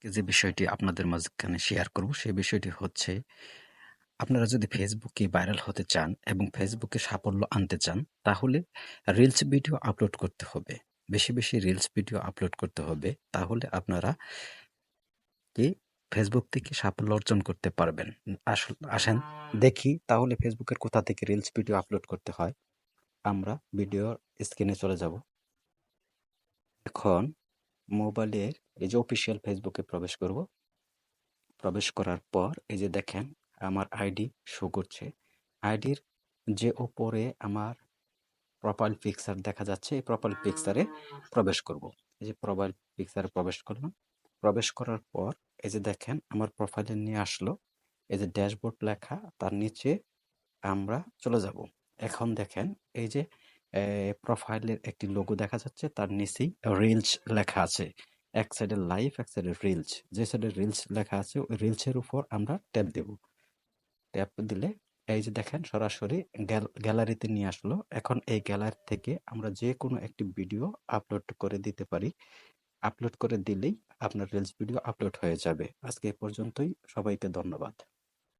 যে বিষয়টি আপনাদের মাঝখানে শেয়ার করব সেই বিষয়টি হচ্ছে আপনারা যদি ফেসবুকে ভাইরাল হতে চান এবং ফেসবুকে সাফল্য আনতে চান তাহলে রিলস ভিডিও আপলোড করতে হবে। বেশি, বেশি রিলস ভিডিও আপলোড করতে হবে। তাহলে আপনারা কি ফেসবুক থেকে সাফল্য অর্জন করতে পারবেন। আসেন দেখি তাহলে ফেসবুকের কোথা থেকে রিলস ভিডিও আপলোড করতে হয়। আমরা ভিডিওর স্ক্রিনে চলে যাব। এখন মোবাইলের এই যে অফিসিয়াল ফেসবুকে প্রবেশ করব। প্রবেশ করার পর এই যে দেখেন আমার আইডি শো করছে। আইডির যে উপরে আমার প্রোফাইল পিকচার দেখা যাচ্ছে, এই প্রোফাইল পিকচারে প্রবেশ করব। এই যে প্রোফাইল পিকচারে প্রবেশ করলাম। প্রবেশ করার পর এই যে দেখেন আমার প্রোফাইলে নিয়ে আসলো। এই যে ড্যাশবোর্ড লেখা, তার নিচে আমরা চলে যাব। এখন দেখেন এই যে প্রোফাইলের একটি লোগো দেখা যাচ্ছে, তার নিচেই রিলস লেখা আছে। এক সাইডে লাইভ, এক সাইডে রিলস। যে সাইডে রিলস লেখা আছে ওই রিলসের উপর আমরা ট্যাপ দেব। ট্যাপ দিলে এই যে দেখেন সরাসরি গ্যালারিতে নিয়ে আসলো। এখন এই গ্যালারি থেকে আমরা যে কোনো একটি ভিডিও আপলোড করে দিতে পারি। আপলোড করে দিলেই আপনার রিলস ভিডিও আপলোড হয়ে যাবে। আজকে এ পর্যন্তই। সবাইকে ধন্যবাদ।